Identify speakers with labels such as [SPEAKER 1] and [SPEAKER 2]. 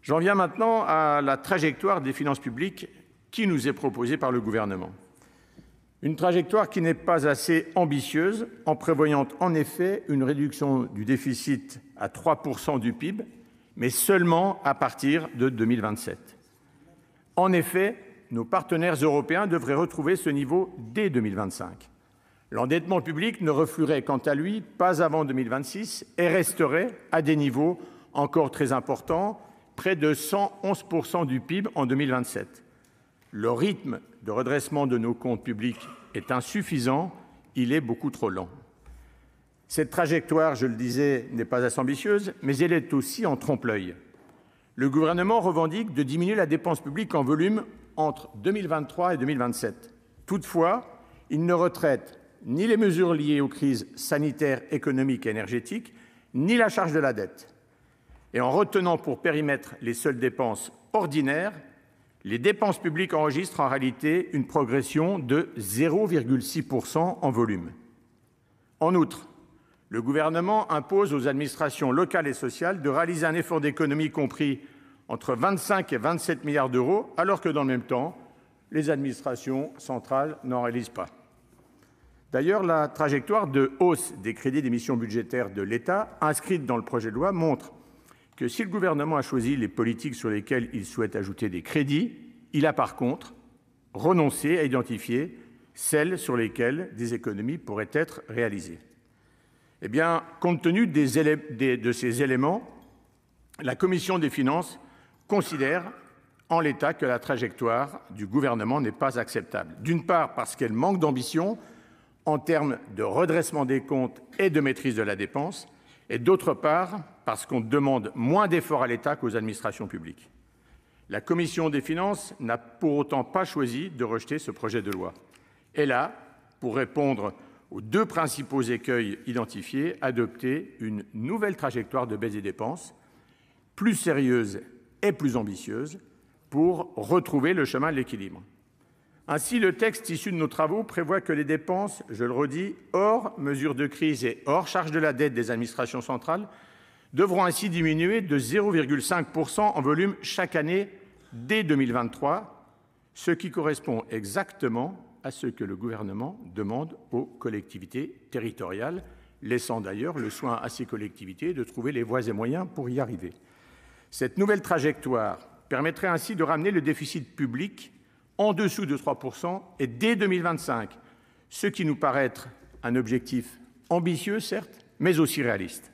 [SPEAKER 1] J'en viens maintenant à la trajectoire des finances publiques qui nous est proposée par le Gouvernement. Une trajectoire qui n'est pas assez ambitieuse, en prévoyant en effet une réduction du déficit à 3% du PIB, mais seulement à partir de 2027. En effet, nos partenaires européens devraient retrouver ce niveau dès 2025. L'endettement public ne refluerait quant à lui pas avant 2026 et resterait à des niveaux encore très importants, près de 111% du PIB en 2027. Le rythme de redressement de nos comptes publics est insuffisant, il est beaucoup trop lent. Cette trajectoire, je le disais, n'est pas assez ambitieuse, mais elle est aussi en trompe-l'œil. Le gouvernement revendique de diminuer la dépense publique en volume entre 2023 et 2027. Toutefois, il ne retraite ni les mesures liées aux crises sanitaires, économiques et énergétiques, ni la charge de la dette. Et en retenant pour périmètre les seules dépenses ordinaires, les dépenses publiques enregistrent en réalité une progression de 0,6% en volume. En outre, le gouvernement impose aux administrations locales et sociales de réaliser un effort d'économie compris entre 25 et 27 milliards d'euros, alors que dans le même temps, les administrations centrales n'en réalisent pas. D'ailleurs, la trajectoire de hausse des crédits des missions budgétaires de l'État inscrite dans le projet de loi montre que si le gouvernement a choisi les politiques sur lesquelles il souhaite ajouter des crédits, il a par contre renoncé à identifier celles sur lesquelles des économies pourraient être réalisées. Eh bien, compte tenu de ces éléments, la Commission des finances considère en l'état que la trajectoire du gouvernement n'est pas acceptable. D'une part parce qu'elle manque d'ambition en termes de redressement des comptes et de maîtrise de la dépense, et d'autre part parce qu'on demande moins d'efforts à l'État qu'aux administrations publiques. La Commission des finances n'a pour autant pas choisi de rejeter ce projet de loi. Elle a, pour répondre aux deux principaux écueils identifiés, adopté une nouvelle trajectoire de baisse des dépenses, plus sérieuse et plus ambitieuse, pour retrouver le chemin de l'équilibre. Ainsi, le texte issu de nos travaux prévoit que les dépenses, je le redis, hors mesures de crise et hors charge de la dette des administrations centrales, devront ainsi diminuer de 0,5% en volume chaque année dès 2023, ce qui correspond exactement à ce que le gouvernement demande aux collectivités territoriales, laissant d'ailleurs le soin à ces collectivités de trouver les voies et moyens pour y arriver. Cette nouvelle trajectoire permettrait ainsi de ramener le déficit public en dessous de 3% et dès 2025, ce qui nous paraît être un objectif ambitieux, certes, mais aussi réaliste.